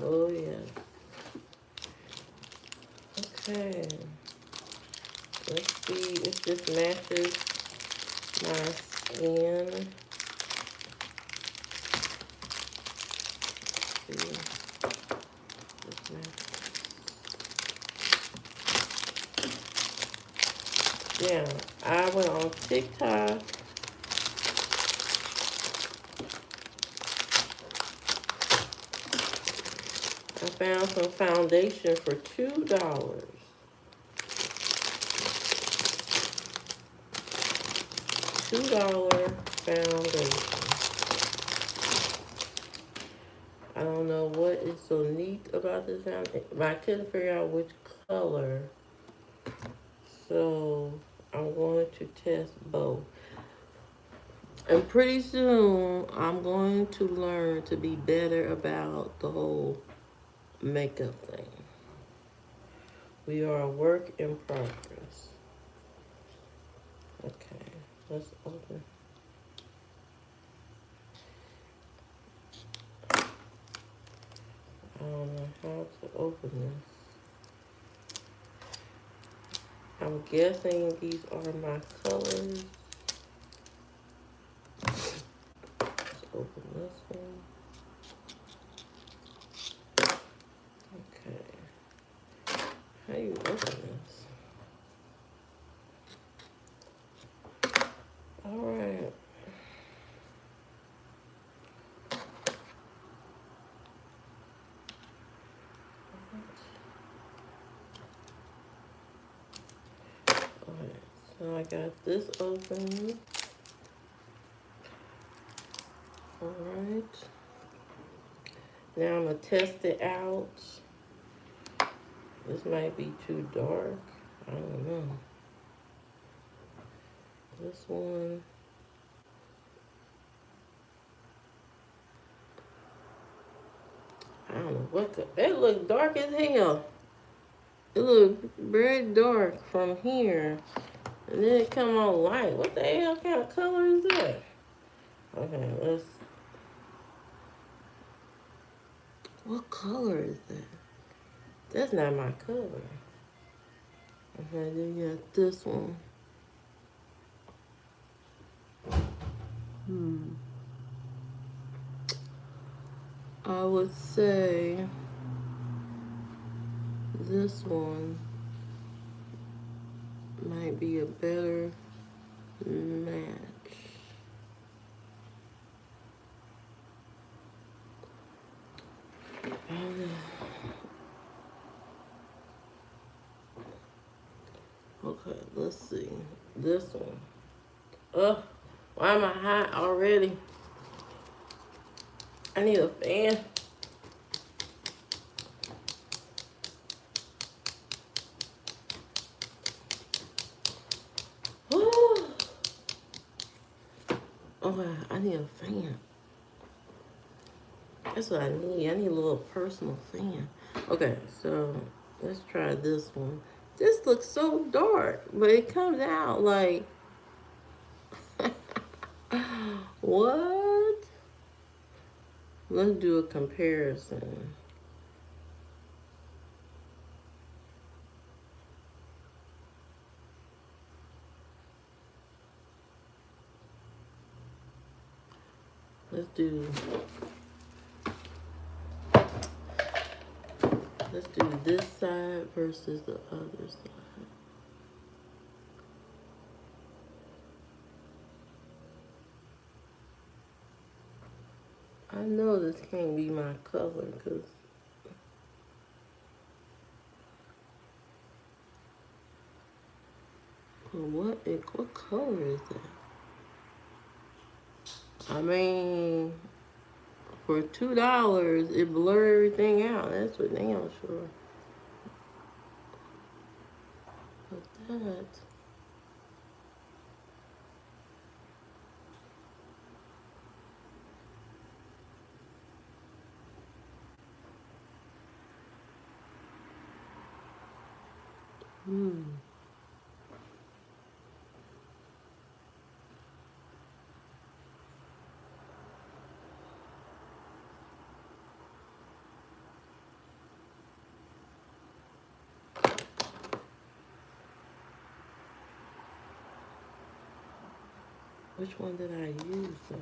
Oh, yeah. Okay. Let's see if this matches my skin. Let's see. This matches. Yeah, I went on TikTok. I found some foundation for $2. $2 foundation. I don't know what is so neat about this foundation, but I couldn't figure out which color. So I'm going to test both. And pretty soon I'm going to learn to be better about the whole makeup thing. We are a work in progress. Okay, let's open. I don't know how to open this. I'm guessing these are my colors. Let's open this one. Okay. How do you open this? Alright. Alright, so I got this open. Alright. Now I'm going to test it out. This might be too dark. I don't know. This one. I don't know what the... It looks dark as hell. It looks very dark from here. And then it come on light. What the hell kind of color is that? Okay, let's... What color is that? That's not my color. Okay, then you got this one. I would say this one might be a better match. Okay, let's see. This one. Ugh, why am I hot already? I need a fan. Okay, I need a fan. That's what I need. I need a little personal fan. Okay, so let's try this one. This looks so dark, but it comes out like... What? Let's do a comparison. Let's do this side versus the other side. I know this can't be my color because what color is that? I mean, for $2, it blur everything out. That's for damn sure. But that... Which one did I use though?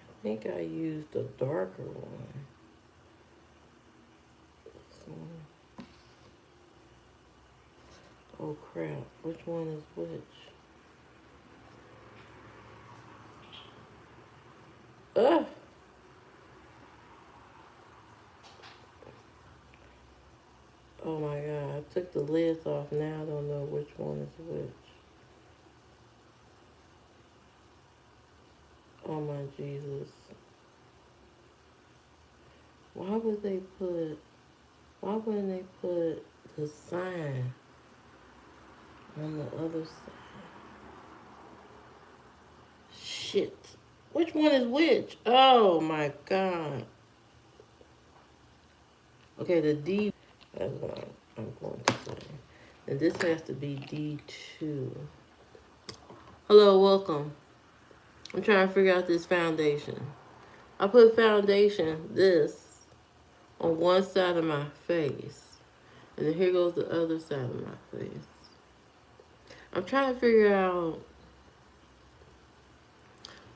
I think I used a darker one. So, oh crap, which one is which? Ugh! Oh my god, I took the lids off, now I don't know which one is which. Oh my Jesus. Why wouldn't they put the sign on the other side? Shit. Which one is which? Oh my god. Okay, the D, that's what I'm going to say. And this has to be D2. Hello, welcome. I'm trying to figure out this foundation. I put foundation, this, on one side of my face. And then here goes the other side of my face. I'm trying to figure out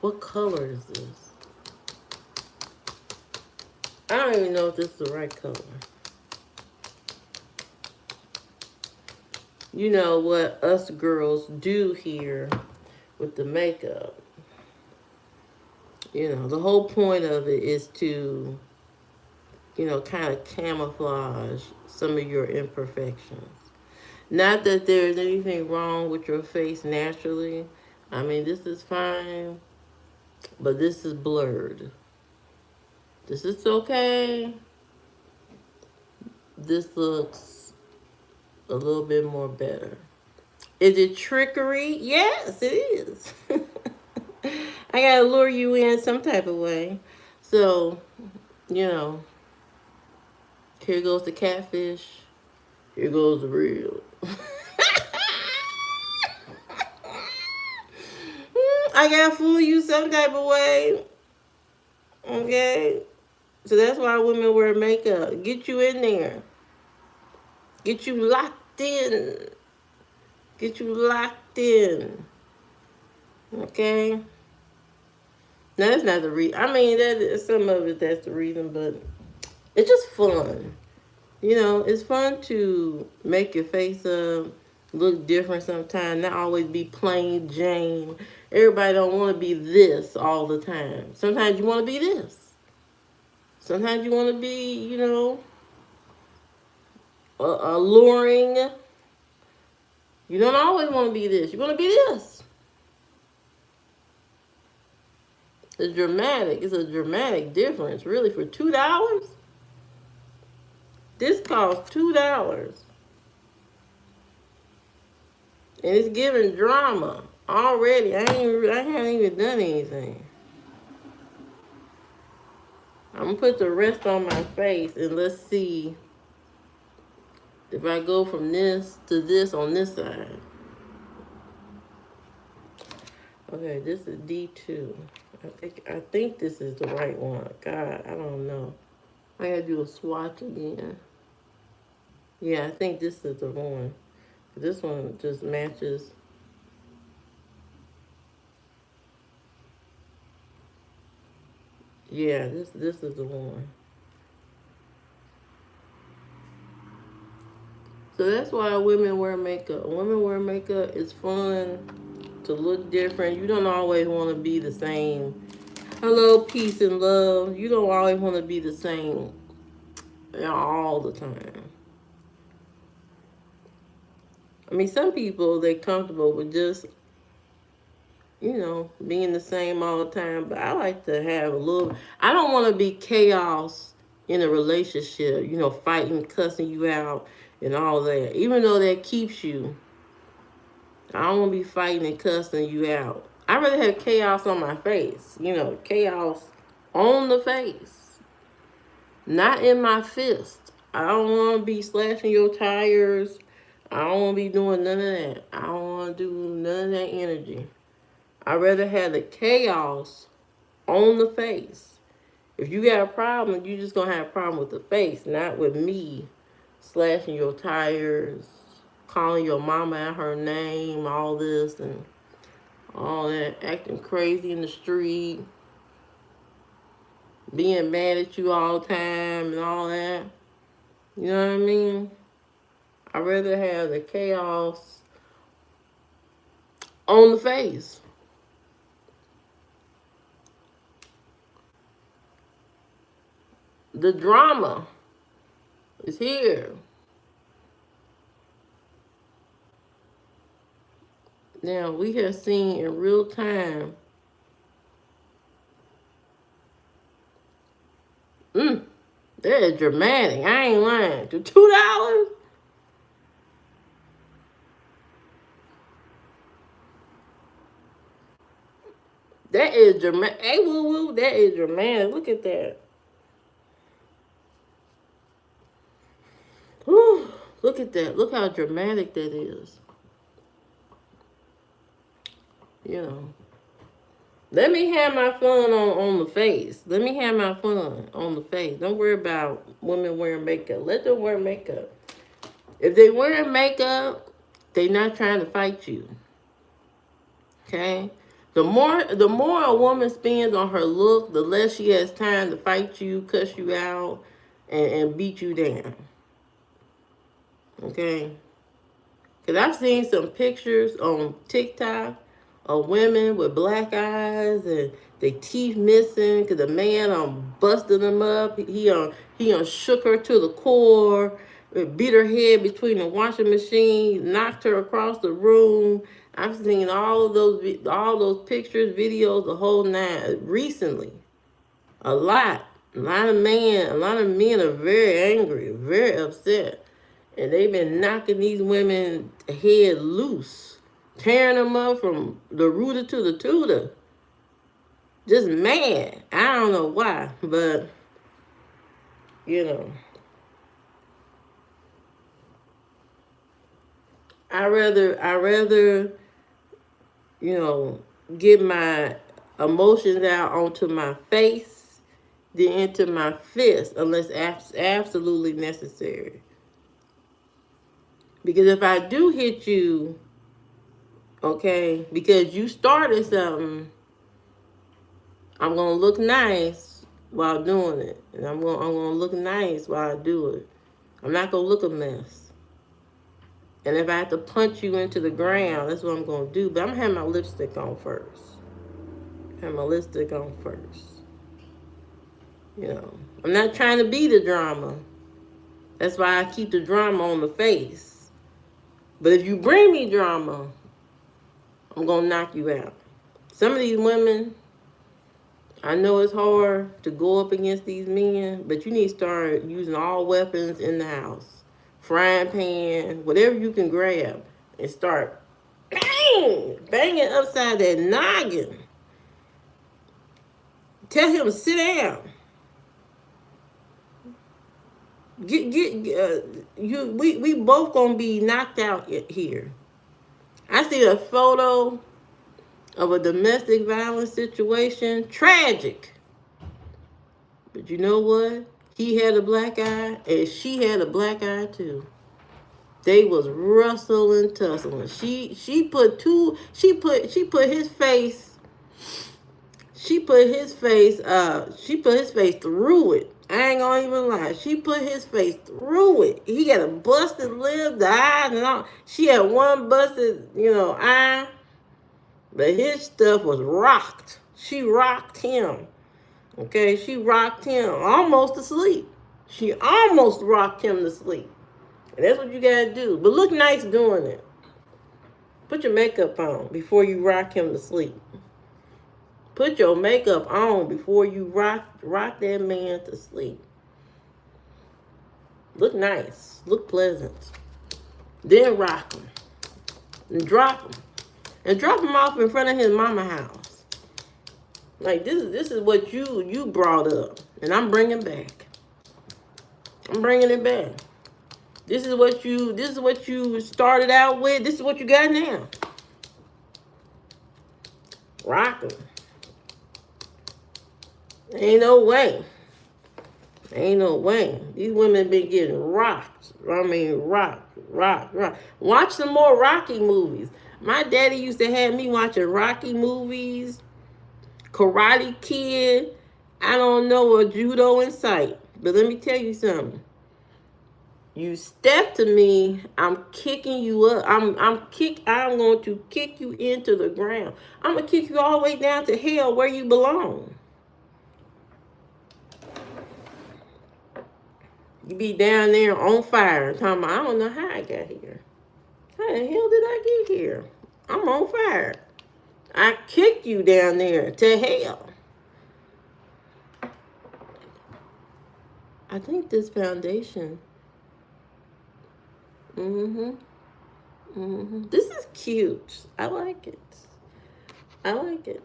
what color is this. I don't even know if this is the right color. You know what us girls do here with the makeup. You know, the whole point of it is to, you know, kind of camouflage some of your imperfections. Not that there's anything wrong with your face naturally. I mean, this is fine, but this is blurred. This is okay. This looks a little bit more better. Is it trickery? Yes, it is. I gotta lure you in some type of way. So, you know, here goes the catfish. Here goes the real. I gotta fool you some type of way. Okay? So that's why women wear makeup. Get you in there. Get you locked in. Get you locked in. Okay? Now, that's not the reason. I mean, that is, some of it, that's the reason, but it's just fun. You know, it's fun to make your face look different sometimes, not always be plain Jane. Everybody don't want to be this all the time. Sometimes you want to be this. Sometimes you want to be, you know, alluring. You don't always want to be this. You want to be this. It's dramatic. It's a dramatic difference, really. For $2, this costs $2, and it's giving drama already. I haven't even done anything. I'm gonna put the rest on my face, and let's see if I go from this to this on this side. Okay, this is D2. I think this is the right one. God, I don't know. I gotta do a swatch again. Yeah, I think this is the one. This one just matches. Yeah, this is the one. So that's why women wear makeup. Women wear makeup. It's fun to look different. You don't always want to be the same. Hello, peace and love. You don't always want to be the same all the time. I mean, some people, they're comfortable with just, you know, being the same all the time. But I like to have a little, I don't want to be chaos in a relationship, you know, fighting, cussing you out and all that. Even though that keeps you, I don't want to be fighting and cussing you out. I'd rather have chaos on my face, you know, chaos on the face, not in my fist. I don't want to be slashing your tires. I don't want to be doing none of that. I don't want to do none of that energy. I'd rather have the chaos on the face. If you got a problem, you just going to have a problem with the face, not with me slashing your tires, calling your mama out her name, all this and all that, acting crazy in the street, being mad at you all the time and all that. You know what I mean? I'd rather have the chaos on the face. The drama is here. Now, we have seen in real time. That is dramatic. I ain't lying. To $2? That is dramatic. Hey, woo woo, that is dramatic. Look at that. Whew. Look at that. Look how dramatic that is. You know. Let me have my fun on the face. Let me have my fun on the face. Don't worry about women wearing makeup. Let them wear makeup. If they wear makeup, they're not trying to fight you. Okay? The more a woman spends on her look, the less she has time to fight you, cuss you out, and beat you down. Okay? Because I've seen some pictures on TikTok of women with black eyes and their teeth missing because the man busted them up. He shook her to the core, beat her head between the washing machine, knocked her across the room. I've seen all those pictures, videos, the whole nine recently. A lot of men are very angry, very upset. And they've been knocking these women head loose, tearing them up from the rooter to the tutor. Just mad. I don't know why, but you know, I rather get my emotions out onto my face than into my fist, unless absolutely necessary. Because if I do hit you, okay, because you started something, I'm gonna look nice while doing it, and I'm gonna look nice while I do it. I'm not gonna look a mess. And if I have to punch you into the ground, that's what I'm gonna do. But I'm gonna have my lipstick on first. Have my lipstick on first. I'm not trying to be the drama. That's why I keep the drama on the face. But if you bring me drama, I'm gonna knock you out. Some of these women, I know it's hard to go up against these men, but you need to start using all weapons in the house. Frying pan, whatever you can grab, and start banging upside that noggin. Tell him to sit down. We both gonna be knocked out here. I see a photo of a domestic violence situation. Tragic. But you know what? He had a black eye, and she had a black eye too. They was rustling, tussling. She put his face. She put his face through it. I ain't gonna even lie. She put his face through it. He got a busted lip, the eyes and all. She had one busted, eye. But his stuff was rocked. She rocked him. Okay, she rocked him almost to sleep. She almost rocked him to sleep. And that's what you gotta do. But look nice doing it. Put your makeup on before you rock him to sleep. Put your makeup on before you rock that man to sleep. Look nice. Look pleasant. Then rock him. And drop him. And drop him off in front of his mama house. Like, this is what you brought up. And I'm bringing back. I'm bringing it back. This is what you started out with. This is what you got now. Rock him. Ain't no way. Ain't no way. These women been getting rocked. I mean, rock. Watch some more Rocky movies. My daddy used to have me watching Rocky movies, Karate Kid. I don't know a judo in sight. But let me tell you something. You step to me, I'm kicking you up. I'm going to kick you into the ground. I'm gonna kick you all the way down to hell where you belong. You be down there on fire and talking about, I don't know how I got here. How the hell did I get here? I'm on fire. I kicked you down there to hell. I think this foundation. This is cute. I like it. I like it.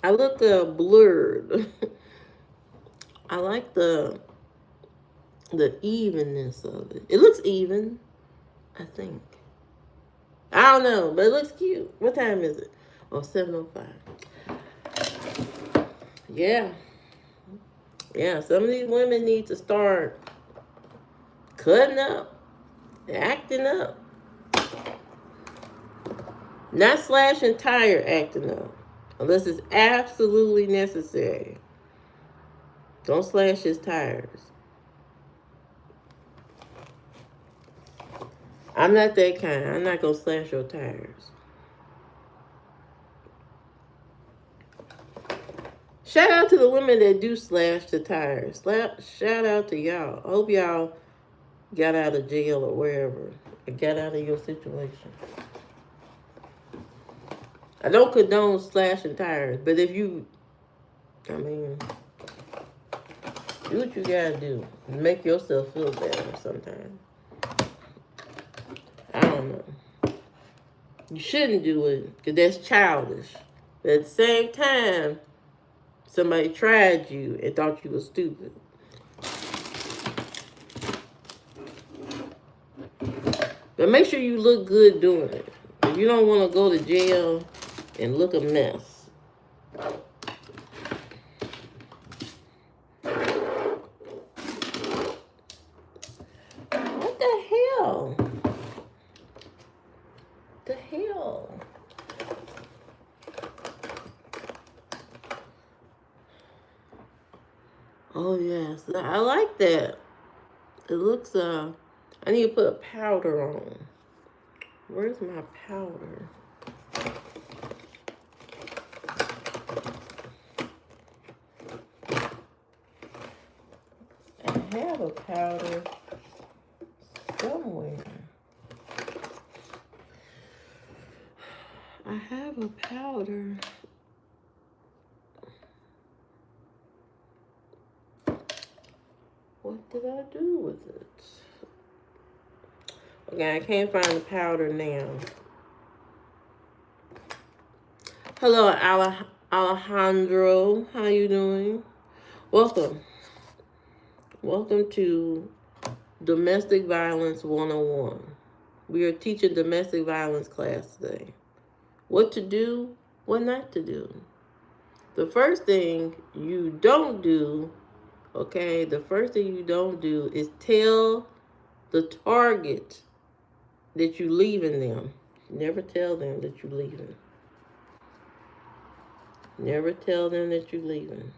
I look blurred. I like the evenness of it. It looks even, I think. I don't know, but it looks cute. What time is it? Oh, 7:05. Yeah. Yeah, some of these women need to start cutting up, acting up. Not slashing tire acting up. Unless it's absolutely necessary. Don't slash his tires. I'm not that kind. I'm not going to slash your tires. Shout out to the women that do slash the tires. Shout out to y'all. I hope y'all got out of jail or wherever. Or got out of your situation. I don't condone slashing tires. But if you, do what you gotta do. Make yourself feel better sometimes. I don't know. You shouldn't do it because that's childish. But at the same time, somebody tried you and thought you were stupid. But make sure you look good doing it. If you don't want to go to jail and look a mess. What the hell? The hell? Oh yes, I like that. It looks I need to put a powder on. Where's my powder? I have a powder somewhere. I have a powder. What did I do with it? Okay, I can't find the powder now. Hello, Alejandro. How you doing? Welcome. Welcome to Domestic Violence 101. We are teaching domestic violence class today. What to do, what not to do. The first thing you don't do, okay, the first thing you don't do is tell the target that you're leaving them. Never tell them that you're leaving. Never tell them that you're leaving.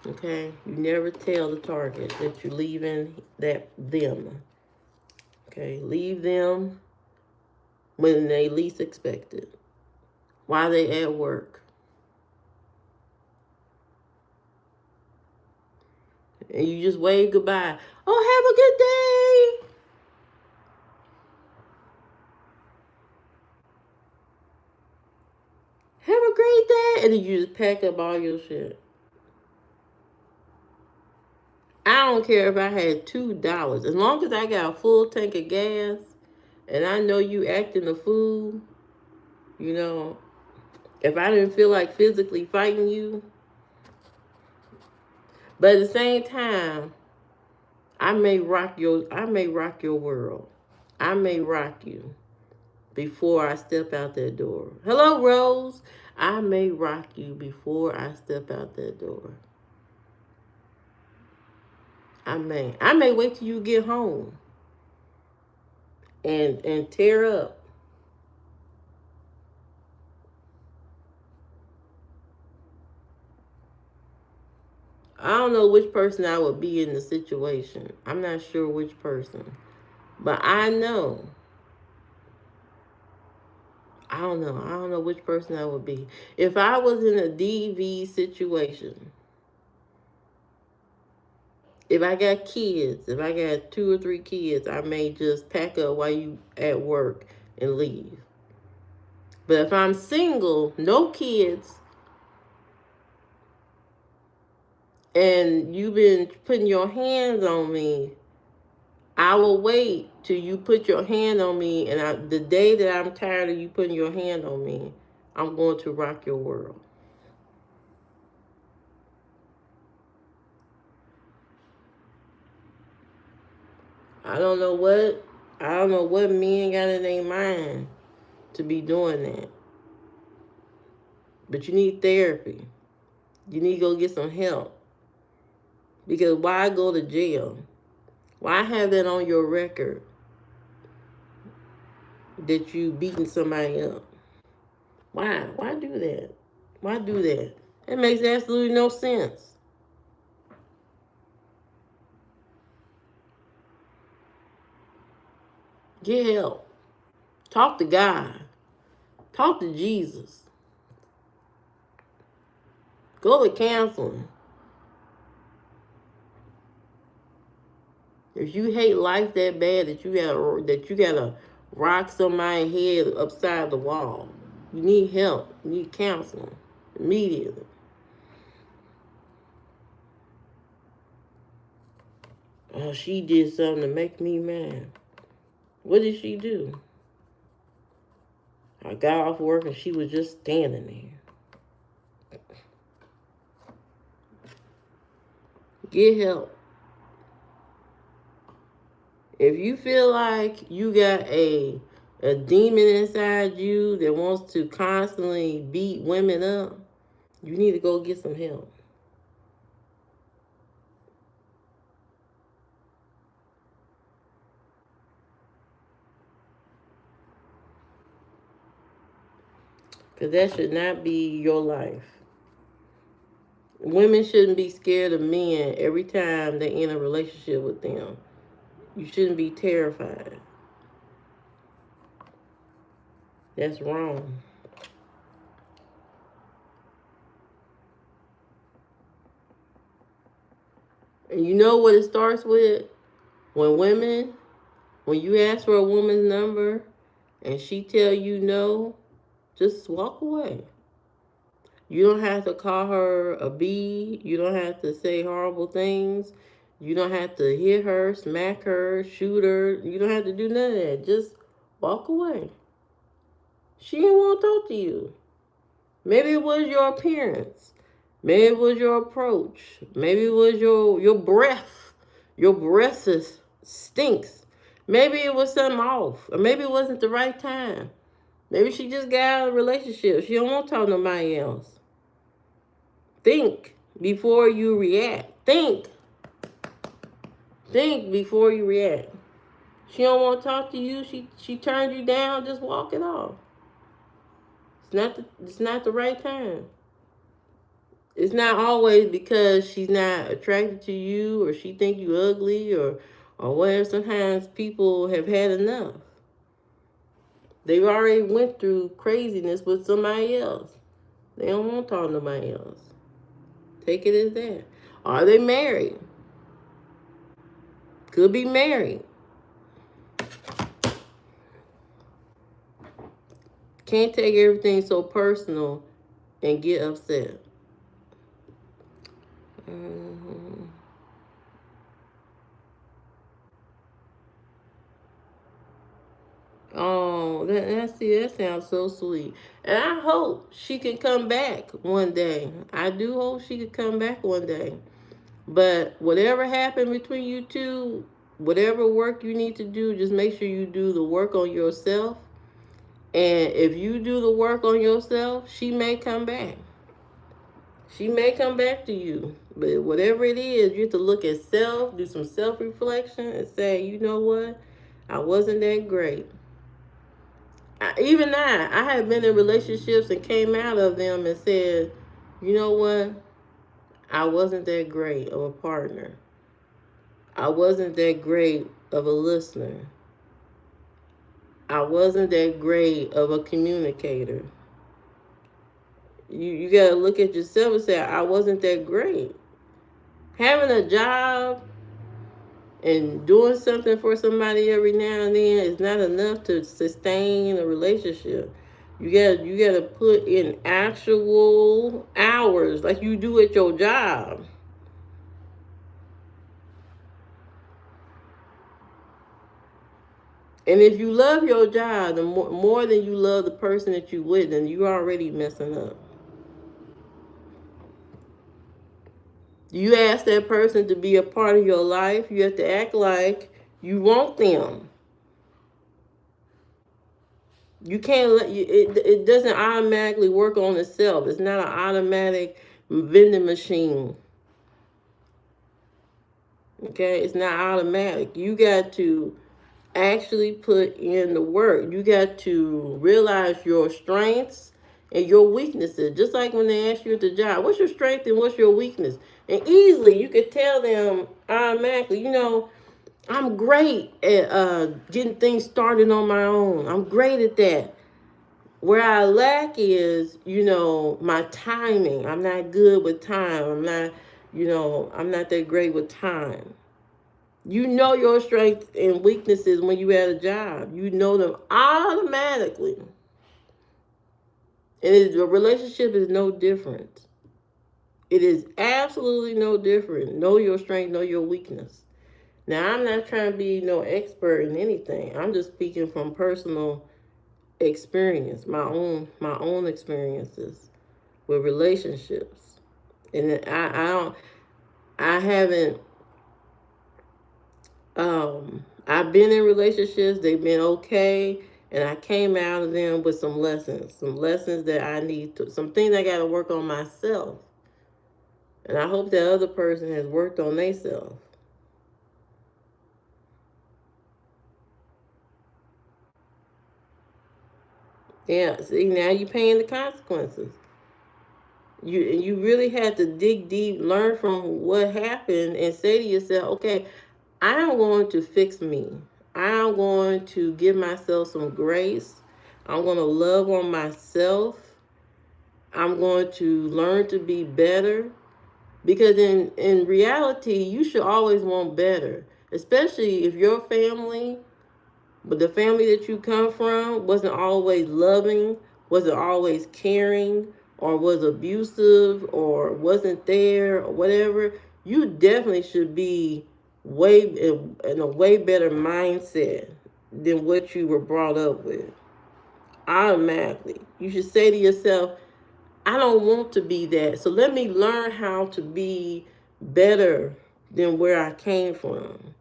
Okay? You never tell the target that you're leaving them. Okay? Leave them when they least expect it. While they at work. And you just wave goodbye. Oh, have a good day. Have a great day. And then you just pack up all your shit. I don't care if I had $2. As long as I got a full tank of gas and I know you acting a fool, you know, if I didn't feel like physically fighting you, but at the same time, I may rock your world. I may rock you. before I step out that door. Hello, Rose. I may rock you before I step out that door. I may. I may wait till you get home and tear up. I don't know which person I would be in the situation. I'm not sure which person. But I know. I don't know. I don't know which person I would be. If I was in a DV situation, if I got kids, if I got 2 or 3 kids, I may just pack up while you at work and leave. But if I'm single, no kids, and you've been putting your hands on me, I will wait till you put your hand on me, and the day that I'm tired of you putting your hand on me, I'm going to rock your world. I don't know what men got in their mind to be doing that. But you need therapy. You need to go get some help. Because why go to jail? Why have that on your record that you beating somebody up? Why? Why do that? Why do that? It makes absolutely no sense. Get help. Talk to God. Talk to Jesus. Go to counseling. If you hate life that bad that you gotta rock somebody's head upside the wall, you need help. You need counseling immediately. Oh, she did something to make me mad. What did she do? I got off work and she was just standing there. Get help. If you feel like you got a demon inside you that wants to constantly beat women up, you need to go get some help. Because that should not be your life. Women shouldn't be scared of men every time they're in a relationship with them. You shouldn't be terrified. That's wrong. And you know what it starts with? When you ask for a woman's number and she tell you no, just walk away. You don't have to call her a B. You don't have to say horrible things. You don't have to hit her, smack her, shoot her. You don't have to do none of that. Just walk away. She didn't want to talk to you. Maybe it was your appearance. Maybe it was your approach. Maybe it was your breath. Your breath stinks. Maybe it was something off. Or maybe it wasn't the right time. Maybe she just got out of a relationship. She don't want to talk to nobody else. Think before you react. Think. Think before you react. She don't want to talk to you. She turned you down. Just walk it off. It's not the right time. It's not always because she's not attracted to you or she think you ugly or whatever. Sometimes people have had enough. They've already went through craziness with somebody else. They don't want to talk to nobody else. Take it as that. Are they married? Could be married. Can't take everything so personal and get upset. Mm-hmm. Oh, that sounds so sweet. And I hope she can come back one day. I do hope she could come back one day. But whatever happened between you two, whatever work you need to do, just make sure you do the work on yourself And if you do the work on yourself, she may come back. She may come back to you. But whatever it is, you have to look at self, do some self reflection, and say, you know what? I wasn't that great. Even I have been in relationships and came out of them and said, you know what? I wasn't that great of a partner. I wasn't that great of a listener. I wasn't that great of a communicator. You got to look at yourself and say, I wasn't that great. Having a job and doing something for somebody every now and then is not enough to sustain a relationship. You gotta put in actual hours like you do at your job. And if you love your job the more than you love the person that you with, then you already messing up. You ask that person to be a part of your life, you have to act like you want them. You can't let you it doesn't automatically work on itself. It's not an automatic vending machine. Okay, it's not automatic. You got to actually put in the work. You got to realize your strengths and your weaknesses. Just like when they ask you at the job, what's your strength and what's your weakness? And easily you could tell them automatically, I'm great at getting things started on my own. I'm great at that. Where I lack is, my timing. I'm not good with time. I'm not that great with time. You know your strengths and weaknesses when you at a job. You know them automatically. And a relationship is no different. It is absolutely no different. Know your strength, know your weakness. Now, I'm not trying to be no expert in anything. I'm just speaking from personal experience, my own experiences with relationships. And I haven't I've been in relationships, they've been okay, and I came out of them with some lessons that I need to, some things I got to work on myself. And I hope that other person has worked on themselves. Yeah, see, now you're paying the consequences. You really had to dig deep, learn from what happened, and say to yourself, okay, I'm going to fix me. I'm going to give myself some grace. I'm going to love on myself. I'm going to learn to be better. Because in reality, you should always want better. Especially if your family, but the family that you come from wasn't always loving, wasn't always caring, or was abusive, or wasn't there, or whatever, you definitely should be way in a way better mindset than what you were brought up with. Automatically, you should say to yourself, I don't want to be that. So let me learn how to be better than where I came from.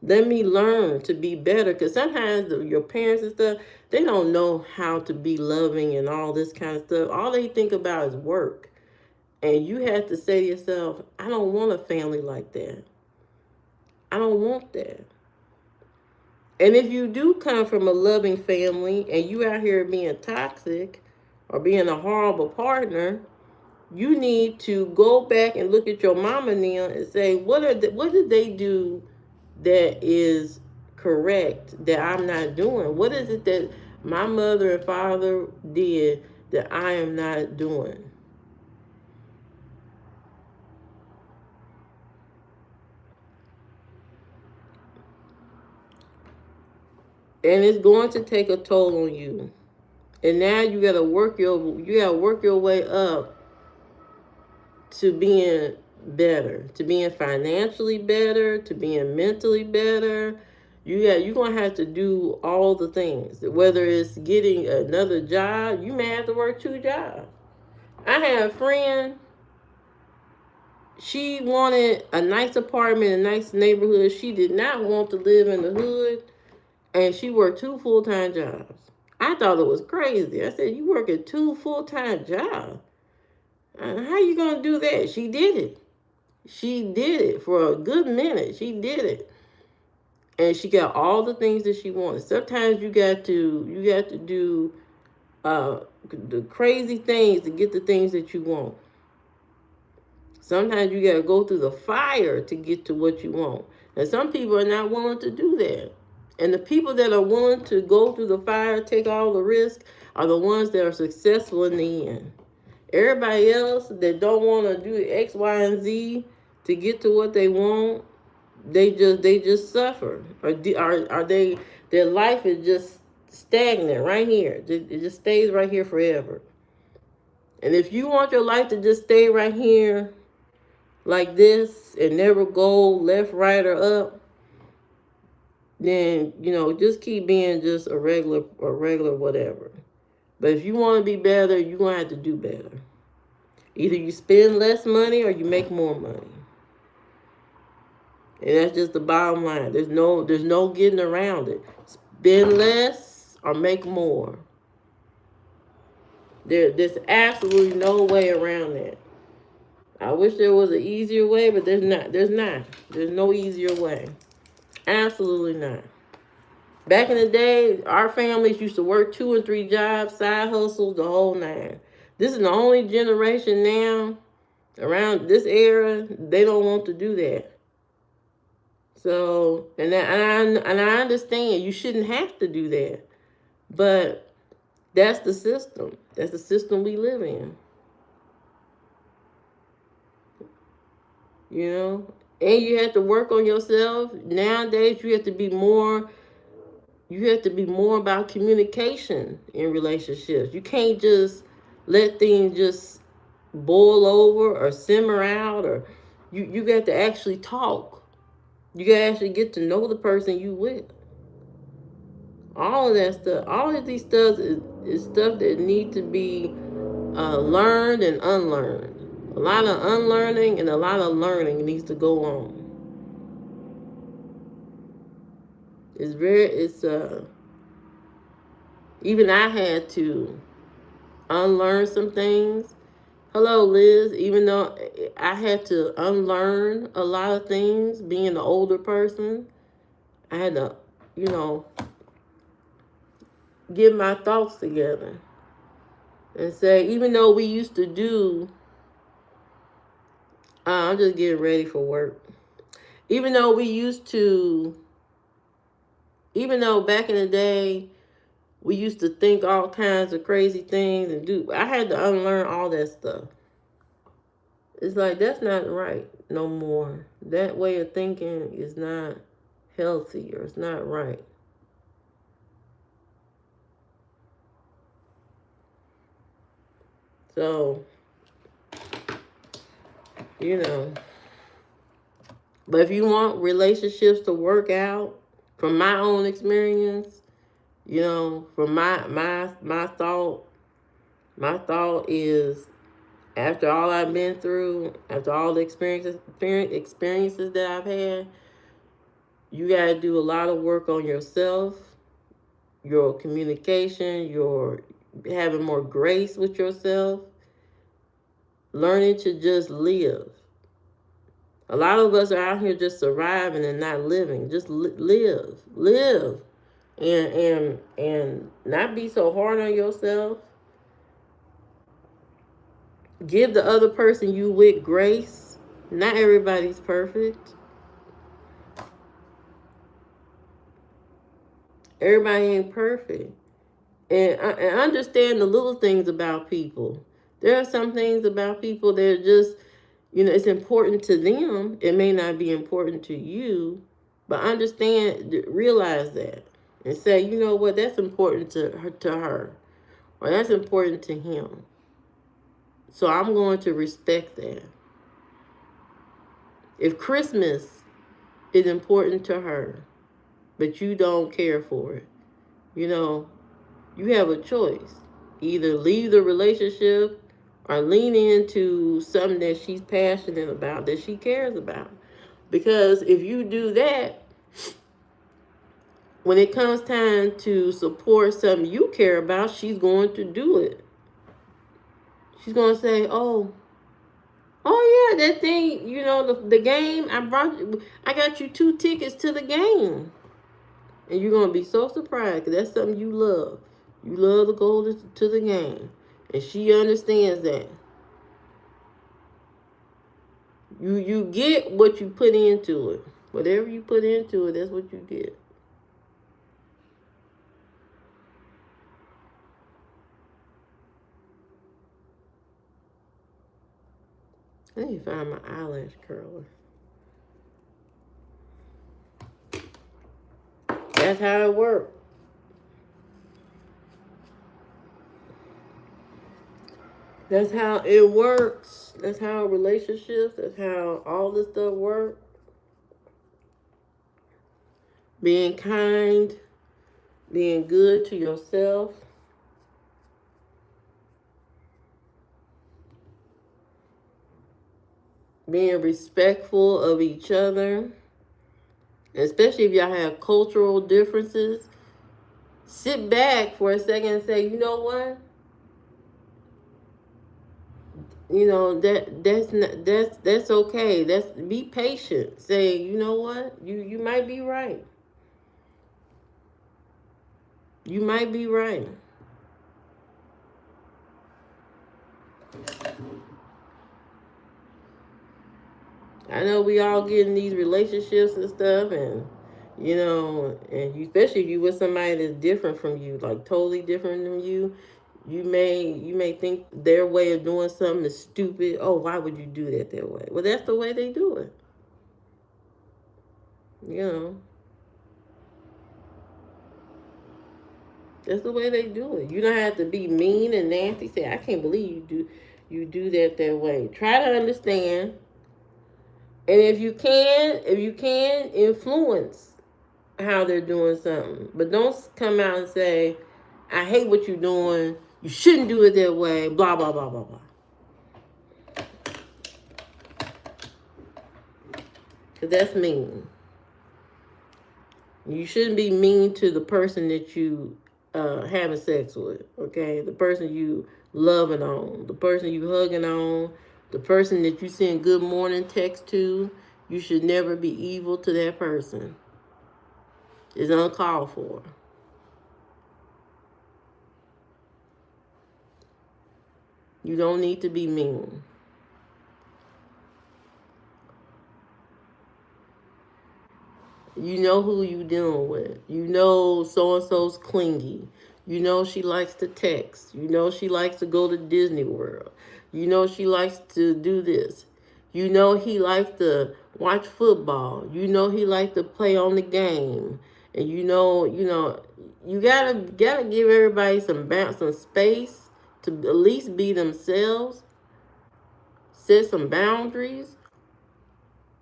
Let me learn to be better, because sometimes your parents and stuff, they don't know how to be loving and all this kind of stuff. All they think about is work. And you have to say to yourself, I don't want a family like that. I don't want that. And if you do come from a loving family and you out here being toxic or being a horrible partner, you need to go back and look at your mama now and say, what did they do that is correct that I'm not doing? What is it that my mother and father did that I am not doing? And it's going to take a toll on you. And now you gotta work your way up to being better, to being financially better, to being mentally better. You're gonna have to do all the things. Whether it's getting another job, you may have to work two jobs. I had a friend, she wanted a nice apartment, a nice neighborhood. She did not want to live in the hood, and she worked two full-time jobs. I thought it was crazy. I said, you work at 2 full-time jobs. How you going to do that? She did it. She did it for a good minute. She did it. And she got all the things that she wanted. Sometimes you got to do the crazy things to get the things that you want. Sometimes you got to go through the fire to get to what you want. And some people are not willing to do that. And the people that are willing to go through the fire, take all the risk, are the ones that are successful in the end. Everybody else that don't want to do X, Y, and Z to get to what they want, they just suffer. Or are they, their life is just stagnant right here. It just stays right here forever. And if you want your life to just stay right here like this and never go left, right, or up, then just keep being just a regular whatever. But if you want to be better, you're gonna have to do better. Either you spend less money or you make more money. And that's just the bottom line. There's no getting around it. Spend less or make more. There's absolutely no way around that. I wish there was an easier way, but there's not. There's no easier way. Absolutely not. Back in the day, our families used to work 2 and 3 jobs, side hustles, the whole nine. This is the only generation now, around this era, they don't want to do that. So, and I understand you shouldn't have to do that, but that's the system. That's the system we live in. And you have to work on yourself. Nowadays, you have to be more about communication in relationships. You can't just let things just boil over or simmer out, or you got to actually talk. You got to actually get to know the person you with. All of that stuff, all of these stuff is stuff that need to be learned and unlearned. A lot of unlearning and a lot of learning needs to go on. Even I had to unlearn some things. Hello, Liz. Even though I had to unlearn a lot of things, being an older person, I had to, get my thoughts together and say, even though we used to do, I'm just getting ready for work. Even though back in the day, we used to think all kinds of crazy things and do, I had to unlearn all that stuff. It's like, that's not right no more. That way of thinking is not healthy, or it's not right. So, but if you want relationships to work out, from my own experience, from my thought is, after all I've been through, after all the experiences that I've had, you got to do a lot of work on yourself, your communication, your having more grace with yourself, learning to just live. A lot of us are out here just surviving and not living. Just live, and not be so hard on yourself. Give the other person you with grace. Not everybody's perfect. Everybody ain't perfect. And understand the little things about people. There are some things about people that are just, it's important to them. It may not be important to you, but realize that. And say, you know what, that's important to her, or that's important to him. So I'm going to respect that. If Christmas is important to her, but you don't care for it, you have a choice. Either leave the relationship or lean into something that she's passionate about, that she cares about. Because if you do that, when it comes time to support something you care about, she's going to do it. She's going to say, oh yeah, that thing, the game, I got you 2 tickets to the game. And you're going to be so surprised because that's something you love. You love to go to the game. And she understands that. You get what you put into it. Whatever you put into it, that's what you get. I need to find my eyelash curler. That's how it works. That's how it works. That's how relationships, that's how all this stuff works. Being kind, being good to yourself. Being respectful of each other. Especially if y'all have cultural differences. Sit back for a second and say, you know what? That's okay. Be patient. Say, you know what? You might be right. You might be right. I know we all get in these relationships and stuff, and especially if you with somebody that's different from you, like totally different from you. You may think their way of doing something is stupid. Oh, why would you do that way? Well, that's the way they do it. You know, that's the way they do it. You don't have to be mean and nasty. Say, I can't believe you do that way. Try to understand, and if you can influence how they're doing something, but don't come out and say, I hate what you're doing. You shouldn't do it that way. Blah blah blah blah blah. Because that's mean. You shouldn't be mean to the person that you having sex with. Okay, the person you loving on, the person you hugging on, the person that you send good morning text to. You should never be evil to that person. It's uncalled for. You don't need to be mean. You know who you dealing with. You know so-and-so's clingy. You know she likes to text. You know she likes to go to Disney World. You know she likes to do this. You know he likes to watch football. You know he likes to play on the game. And you gotta give everybody some space to at least be themselves. Set some boundaries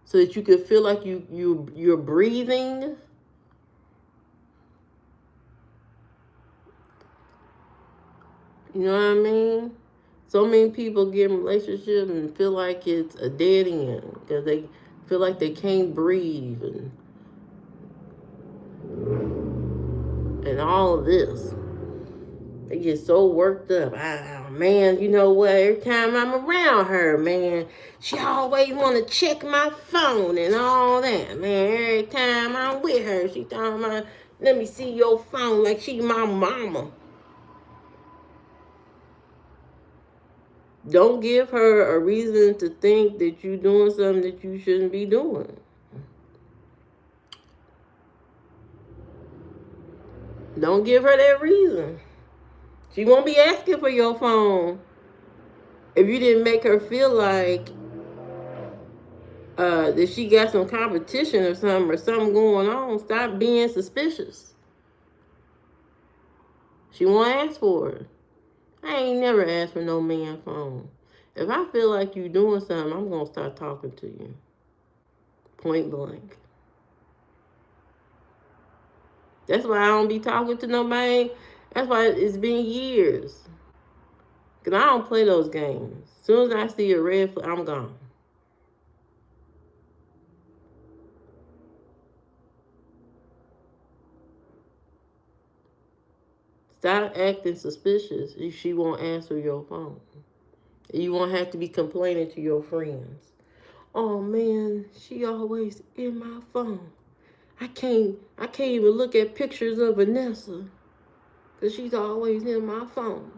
so that you can feel like you're breathing. You know what I mean? So many people get in relationships and feel like it's a dead end because they feel like they can't breathe and all of this. They get so worked up. Man, you know what? Every time I'm around her, man, she always want to check my phone and all that. Man, every time I'm with her, she talking about, let me see your phone like she my mama. Don't give her a reason to think that you're doing something that you shouldn't be doing. Don't give her that reason. She won't be asking for your phone if you didn't make her feel like that she got some competition or something going on. Stop being suspicious. She won't ask for it. I ain't never asked for no man phone. If I feel like you doing something, I'm gonna start talking to you. Point blank. That's why I don't be talking to nobody. That's why it's been years. Because I don't play those games. As soon as I see a red flag, I'm gone. Stop acting suspicious if she won't answer your phone. You won't have to be complaining to your friends. Oh man, she always in my phone. I can't even look at pictures of Vanessa because she's always in my phone.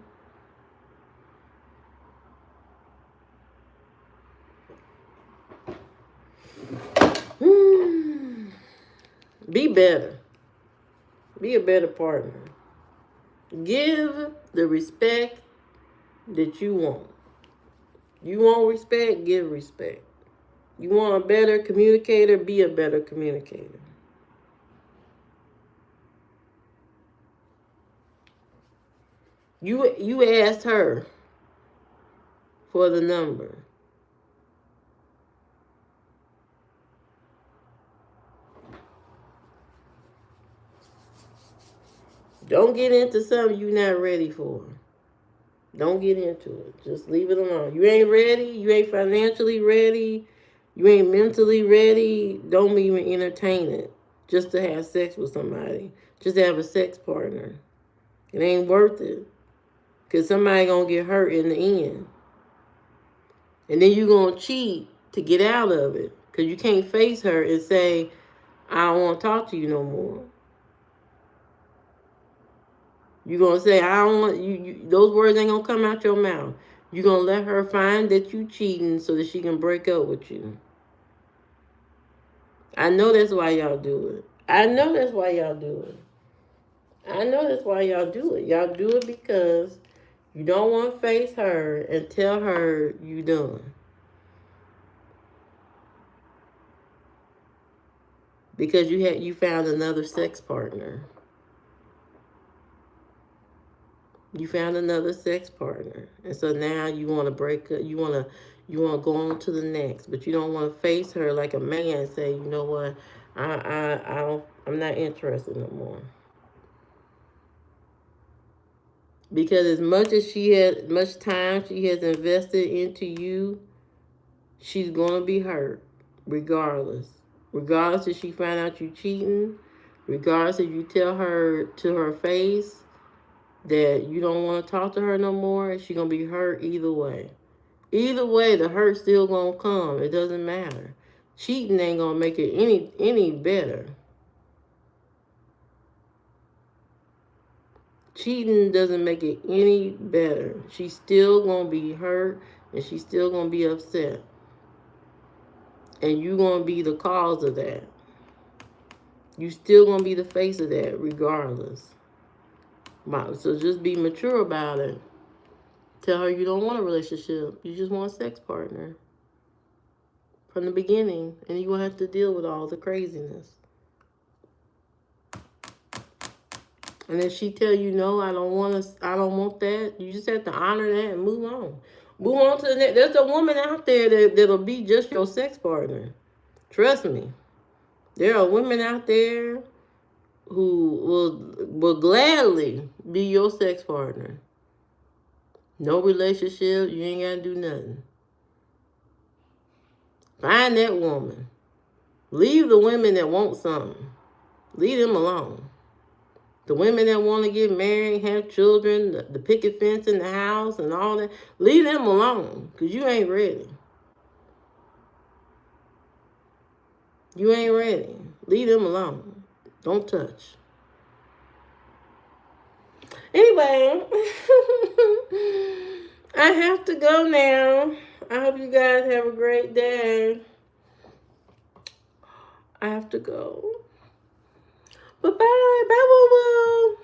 Be better. Be a better partner. Give the respect that you want. You want respect, give respect. You want a better communicator, be a better communicator. You asked her for the number. Don't get into something you're not ready for. Don't get into it. Just leave it alone. You ain't ready. You ain't financially ready. You ain't mentally ready. Don't even entertain it. Just to have sex with somebody. Just to have a sex partner. It ain't worth it. Because somebody going to get hurt in the end. And then you're going to cheat to get out of it. Because you can't face her and say, I don't want to talk to you no more. You're going to say, I don't want you. Those words ain't going to come out your mouth. You're going to let her find that you cheating so that she can break up with you. I know that's why y'all do it. I know that's why y'all do it. I know that's why y'all do it. Y'all do it because you don't want to face her and tell her you done. Because you found another sex partner. You found another sex partner. And so now you want to break up. You want to go on to the next, but you don't want to face her like a man and say, you know what, I'm not interested no more. Because as much time she has invested into you, she's gonna be hurt, regardless. Regardless if she find out you cheating, regardless if you tell her to her face that you don't want to talk to her no more, she's gonna be hurt either way. Either way, the hurt still gonna come. It doesn't matter. Cheating ain't gonna make it any better. Cheating doesn't make it any better. She's still gonna be hurt and she's still gonna be upset. And you're gonna be the cause of that. You still gonna be the face of that regardless. So just be mature about it. Tell her you don't want a relationship. You just want a sex partner. From the beginning. And you won't have to deal with all the craziness. And if she tell you no, I don't want that, you just have to honor that and move on. Move on to the next. There's a woman out there that'll be just your sex partner. Trust me. There are women out there who will gladly be your sex partner. No relationship, you ain't got to do nothing. Find that woman. Leave the women that want something. Leave them alone. The women that want to get married, have children, the picket fence in the house and all that, leave them alone because you ain't ready. You ain't ready. Leave them alone. Don't touch. Anyway, I have to go now. I hope you guys have a great day. I have to go. Bye-bye. Bye, woo-woo.